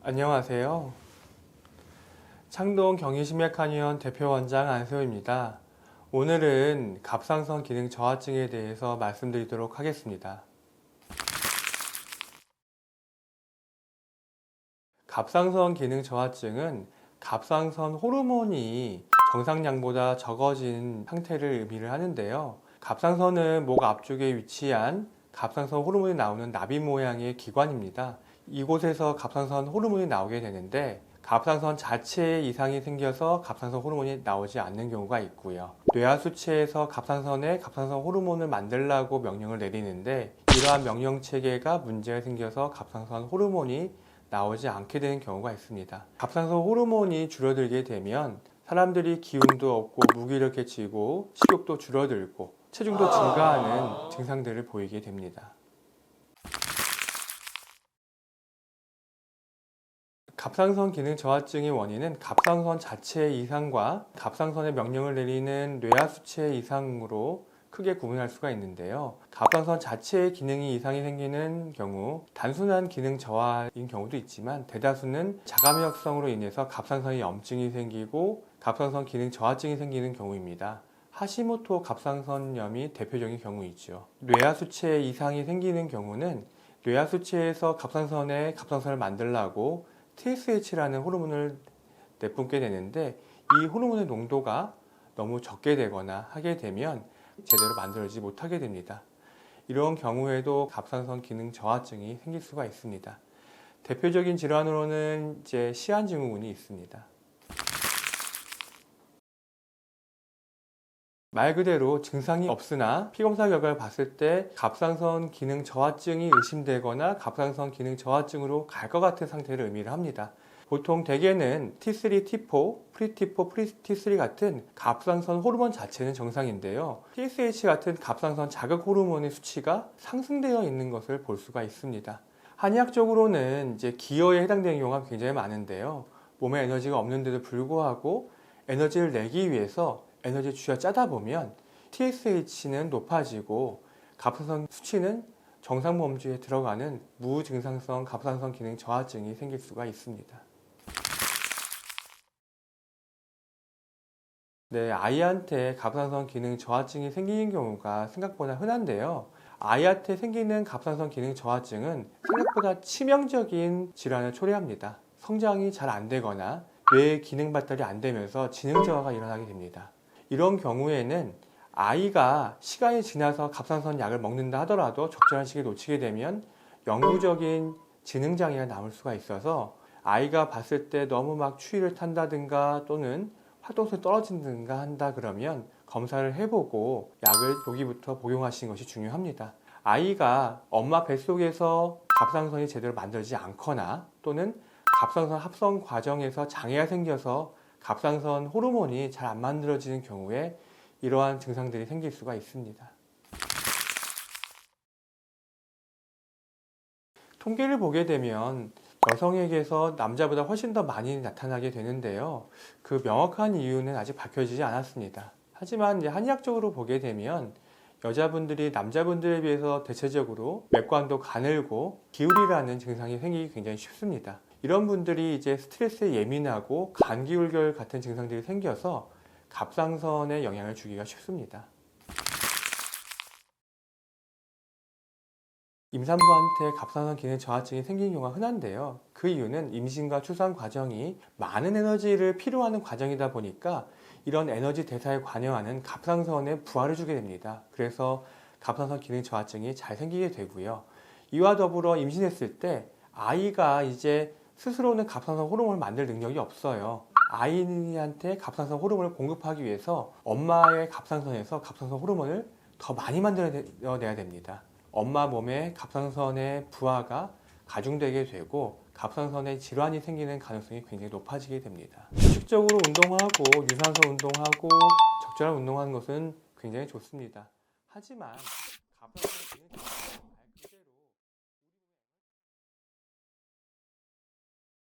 안녕하세요. 창동 경희심혈관의원 대표원장 안세호입니다. 오늘은 갑상선 기능 저하증에 대해서 말씀드리도록 하겠습니다. 갑상선 기능 저하증은 갑상선 호르몬이 정상량보다 적어진 상태를 의미를 하는데요. 갑상선은 목 앞쪽에 위치한 갑상선 호르몬이 나오는 나비 모양의 기관입니다. 이곳에서 갑상선 호르몬이 나오게 되는데 갑상선 자체에 이상이 생겨서 갑상선 호르몬이 나오지 않는 경우가 있고요. 뇌하수체에서 갑상선에 갑상선 호르몬을 만들라고 명령을 내리는데 이러한 명령 체계가 문제가 생겨서 갑상선 호르몬이 나오지 않게 되는 경우가 있습니다. 갑상선 호르몬이 줄어들게 되면 사람들이 기운도 없고 무기력해지고 식욕도 줄어들고 체중도 증가하는 증상들을 보이게 됩니다. 갑상선 기능 저하증의 원인은 갑상선 자체의 이상과 갑상선의 명령을 내리는 뇌하수체의 이상으로 크게 구분할 수가 있는데요. 갑상선 자체의 기능이 이상이 생기는 경우 단순한 기능 저하인 경우도 있지만 대다수는 자가면역성으로 인해서 갑상선에 염증이 생기고 갑상선 기능 저하증이 생기는 경우입니다. 하시모토 갑상선염이 대표적인 경우이죠. 뇌하수체에 이상이 생기는 경우는 뇌하수체에서 갑상선에 갑상선을 만들라고 TSH라는 호르몬을 내뿜게 되는데 이 호르몬의 농도가 너무 적게 되거나 하게 되면 제대로 만들어지지 못하게 됩니다. 이런 경우에도 갑상선 기능 저하증이 생길 수가 있습니다. 대표적인 질환으로는 시한 증후군이 있습니다. 말 그대로 증상이 없으나 피검사 결과를 봤을 때 갑상선 기능 저하증이 의심되거나 갑상선 기능 저하증으로 갈 것 같은 상태를 의미를 합니다. 보통 대개는 T3, T4, 프리-T4, 프리-T3 같은 갑상선 호르몬 자체는 정상인데요. TSH 같은 갑상선 자극 호르몬의 수치가 상승되어 있는 것을 볼 수가 있습니다. 한의학적으로는 기여에 해당되는 경우가 굉장히 많은데요. 몸에 에너지가 없는데도 불구하고 에너지를 내기 위해서 에너지 주기가 짜다 보면 TSH는 높아지고 갑상선 수치는 정상 범주에 들어가는 무증상성 갑상선 기능 저하증이 생길 수가 있습니다. 아이한테 갑상선 기능 저하증이 생기는 경우가 생각보다 흔한데요. 아이한테 생기는 갑상선 기능 저하증은 생각보다 치명적인 질환을 초래합니다. 성장이 잘 안 되거나 뇌의 기능 발달이 안 되면서 지능 저하가 일어나게 됩니다. 이런 경우에는 아이가 시간이 지나서 갑상선 약을 먹는다 하더라도 적절한 시기에 놓치게 되면 영구적인 지능장애가 남을 수가 있어서 아이가 봤을 때 너무 막 추위를 탄다든가 또는 활동성이 떨어진다든가 한다 그러면 검사를 해보고 약을 조기부터 복용하시는 것이 중요합니다. 아이가 엄마 뱃속에서 갑상선이 제대로 만들어지지 않거나 또는 갑상선 합성 과정에서 장애가 생겨서 갑상선 호르몬이 잘 안 만들어지는 경우에 이러한 증상들이 생길 수가 있습니다. 통계를 보게 되면 여성에게서 남자보다 훨씬 더 많이 나타나게 되는데요. 그 명확한 이유는 아직 밝혀지지 않았습니다. 하지만 한의학적으로 보게 되면 여자분들이 남자분들에 비해서 대체적으로 맥관도 가늘고 기울이라는 증상이 생기기 굉장히 쉽습니다. 이런 분들이 스트레스에 예민하고 감기울결 같은 증상들이 생겨서 갑상선에 영향을 주기가 쉽습니다. 임산부한테 갑상선 기능 저하증이 생기는 경우가 흔한데요. 그 이유는 임신과 출산 과정이 많은 에너지를 필요하는 과정이다 보니까 이런 에너지 대사에 관여하는 갑상선에 부하를 주게 됩니다. 그래서 갑상선 기능 저하증이 잘 생기게 되고요. 이와 더불어 임신했을 때 아이가 스스로는 갑상선 호르몬을 만들 능력이 없어요. 아이한테 갑상선 호르몬을 공급하기 위해서 엄마의 갑상선에서 갑상선 호르몬을 더 많이 만들어내야 됩니다. 엄마 몸에 갑상선의 부하가 가중되게 되고 갑상선에 질환이 생기는 가능성이 굉장히 높아지게 됩니다. 규칙적으로 운동하고 유산소 운동하고 적절한 운동하는 것은 굉장히 좋습니다. 하지만